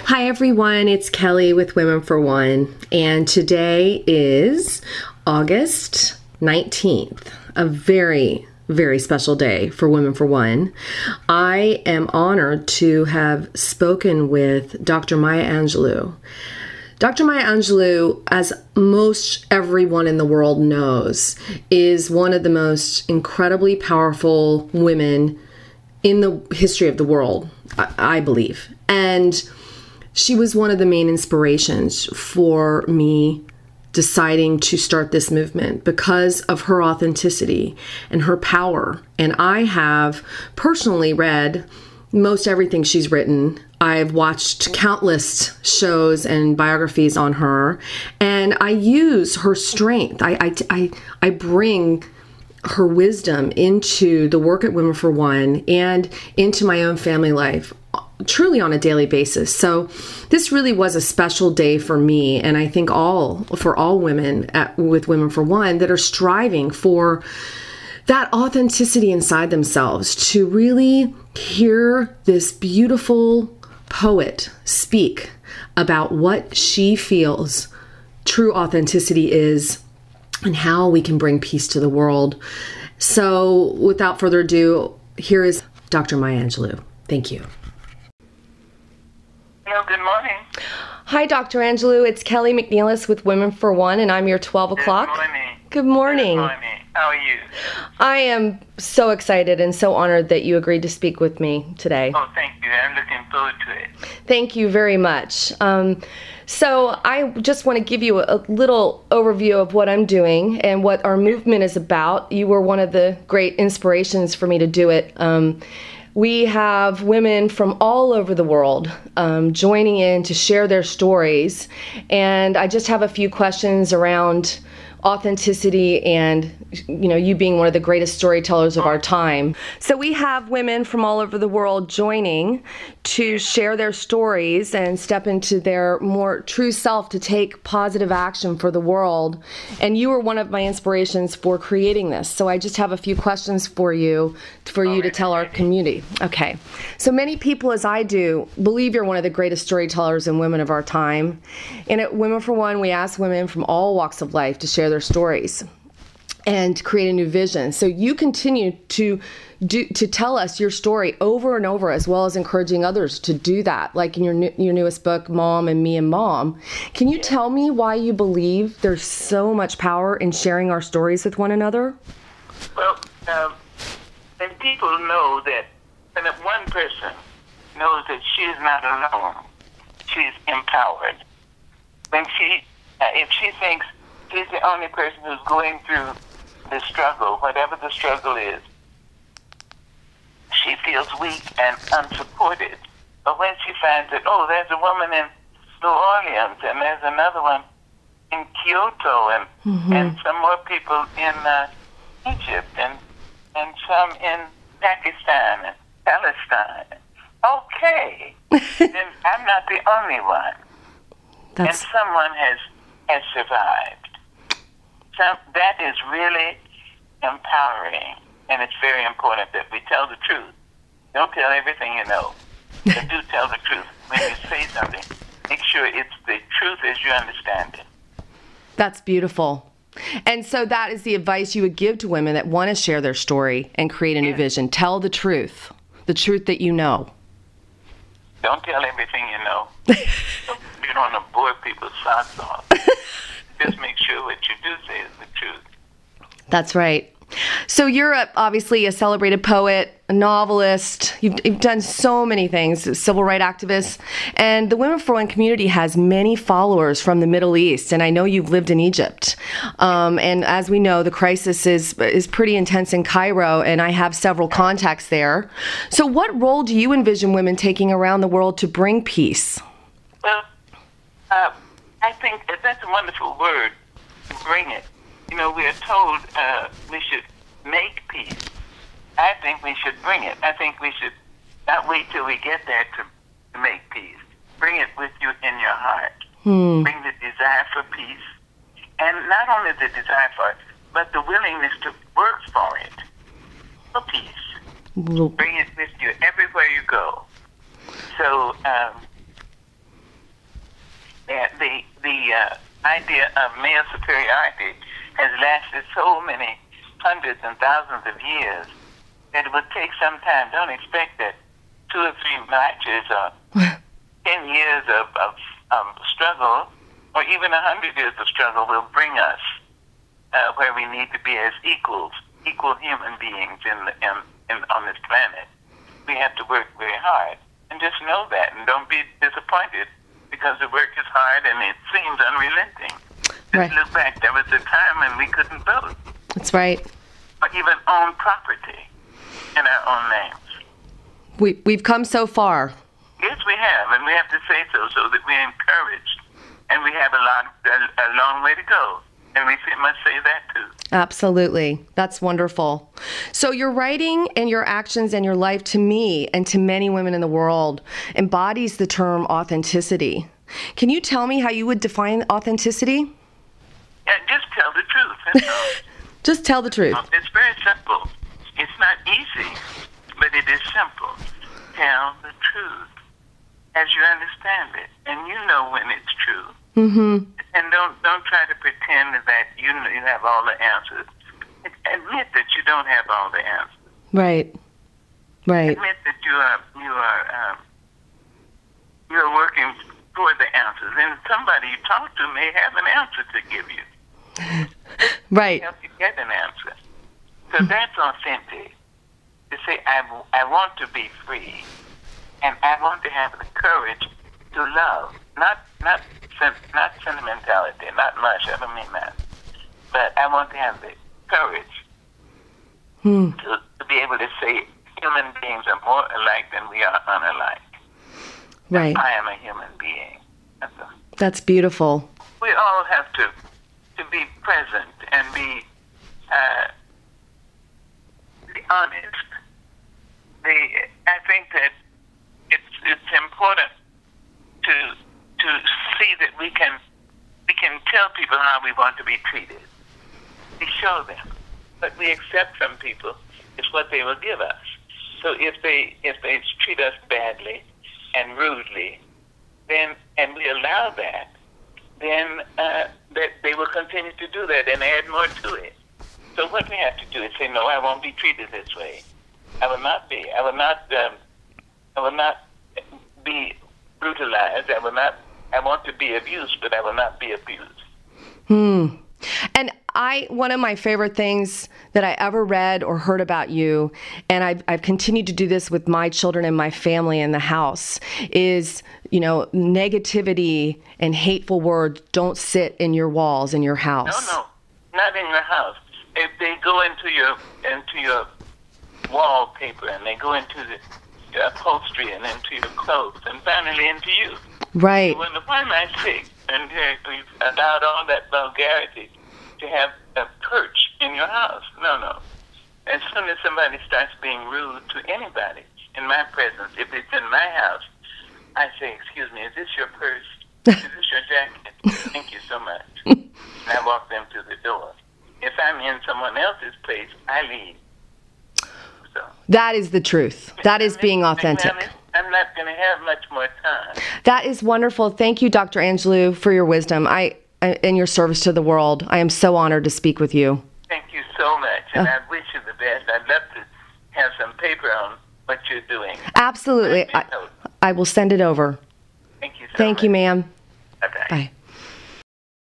Hi everyone, it's Kelly with Women for One, and today is August 19th, a very, very special day for Women for One. I am honored to have spoken with Dr. Maya Angelou. Dr. Maya Angelou, as most everyone in the world knows, is one of the most incredibly powerful women in the history of the world, I believe. And she was one of the main inspirations for me deciding to start this movement because of her authenticity and her power. And I have personally read most everything she's written. I've watched countless shows and biographies on her, and I use her strength. I bring her wisdom into the work at Women for One and into my own family life, truly on a daily basis. So this really was a special day for me, and I think for all women with Women for One that are striving for that authenticity inside themselves, to really hear this beautiful poet speak about what she feels true authenticity is and how we can bring peace to the world. So without further ado, here is Dr. Maya Angelou. Thank you. Hello, good morning. Hi, Dr. Angelou. It's Kelly McNeilis with Women for One, and I'm your 12 o'clock. Good morning. Good morning. Good morning. How are you? I am so excited and so honored that you agreed to speak with me today. Oh, thank you. I'm looking forward to it. Thank you very much. So I just want to give you a little overview of what I'm doing and what our movement is about. You were one of the great inspirations for me to do it. We have women from all over the world joining in to share their stories. And I just have a few questions around authenticity and, you being one of the greatest storytellers of our time. So we have women from all over the world joining to share their stories and step into their more true self to take positive action for the world. And you were one of my inspirations for creating this. So I just have a few questions for you to tell our community. Okay. So many people, as I do, believe you're one of the greatest storytellers and women of our time. And at Women for One, we ask women from all walks of life to share their stories and create a new vision. So you continue to tell us your story over and over, as well as encouraging others to do that, like in your newest book, Mom and Me and Mom. Can you tell me why you believe there's so much power in sharing our stories with one another? Well, when people know that, when one person knows that she is not alone, she is empowered. When if she thinks she's the only person who's going through the struggle, whatever the struggle is, she feels weak and unsupported. But when she finds that, there's a woman in New Orleans, and there's another one in Kyoto, and some more people in Egypt, and some in Pakistan and Palestine. Okay, then I'm not the only one. And someone has survived. So that is really empowering, and it's very important that we tell the truth. Don't tell everything you know, but do tell the truth. When you say something, make sure it's the truth as you understand it. That's beautiful. And so that is the advice you would give to women that want to share their story and create a new vision. Tell the truth that you know. Don't tell everything you know. You don't want to bore people's socks off. Just make sure what you do say is the truth. That's right. So you're obviously a celebrated poet, a novelist. You've done so many things, a civil rights activist. And the Women for One community has many followers from the Middle East. And I know you've lived in Egypt. And as we know, the crisis is pretty intense in Cairo, and I have several contacts there. So what role do you envision women taking around the world to bring peace? Well, I think that's a wonderful word, bring it. We are told we should make peace. I think we should bring it. I think we should not wait till we get there to make peace. Bring it with you in your heart. Bring the desire for peace. And not only the desire for it, but the willingness to work for it, for peace. Bring it with you everywhere you go. So the idea of male superiority has lasted so many hundreds and thousands of years that it would take some time. Don't expect that 2 or 3 matches or 10 years of struggle, or even 100 years of struggle, will bring us where we need to be as equal human beings on this planet. We have to work very hard, and just know that, and don't be disappointed because the work is hard and it seems unrelenting. Just look back. There was a time when we couldn't vote. That's right. Or even own property in our own names. We've come so far. Yes, we have, and we have to say so that we're encouraged. And we have a long way to go. And we must say that too. Absolutely. That's wonderful. So your writing and your actions and your life, to me and to many women in the world, embodies the term authenticity. Can you tell me how you would define authenticity? Yeah, just tell the truth. That's all. Just tell the truth. It's very simple. It's not easy, but it is simple. Tell the truth as you understand it, and you know when it's true. Mm-hmm. And don't try to pretend that you have all the answers. Admit that you don't have all the answers. Right. Admit that you are working for the answers, and somebody you talk to may have an answer to give you. Right. Help you get an answer. So that's authentic. To say, I want to be free, and I want to have the courage to love, not sentimentality, not much. I don't mean that, but I want to have the courage to be able to say human beings are more alike than we are unalike. Right. I am a human being. That's beautiful. We all have to be present and be honest. I think that it's important to see that we can tell people how we want to be treated. We show them, but we accept from people is what they will give us. So if they treat us badly and rudely, then and we allow that, then that they will continue to do that and add more to it. So what we have to do is say, no, I won't be treated this way. I will not be. I will not be brutalized. I want to be abused, but I will not be abused. And one of my favorite things that I ever read or heard about you, and I've continued to do this with my children and my family in the house, is, negativity and hateful words don't sit in your walls in your house. No, not in your house. If they go into your wallpaper, and they go into the upholstery, and into your clothes, and finally into you. Right. You wonder, why am I sick? And we've allowed all that vulgarity to have a perch in your house. No. As soon as somebody starts being rude to anybody in my presence, if it's in my house, I say, excuse me, is this your purse? Is this your jacket? Thank you so much. And I walk them to the door. If I'm in someone else's place, I leave. So, that is the truth. That is being authentic. I'm not going to have much more time. That is wonderful. Thank you, Dr. Angelou, for your wisdom and your service to the world. I am so honored to speak with you. Thank you so much, and I wish you the best. I'd love to have some paper on what you're doing. Absolutely. I will send it over. Thank you so much. Thank you, ma'am. Bye-bye. Bye.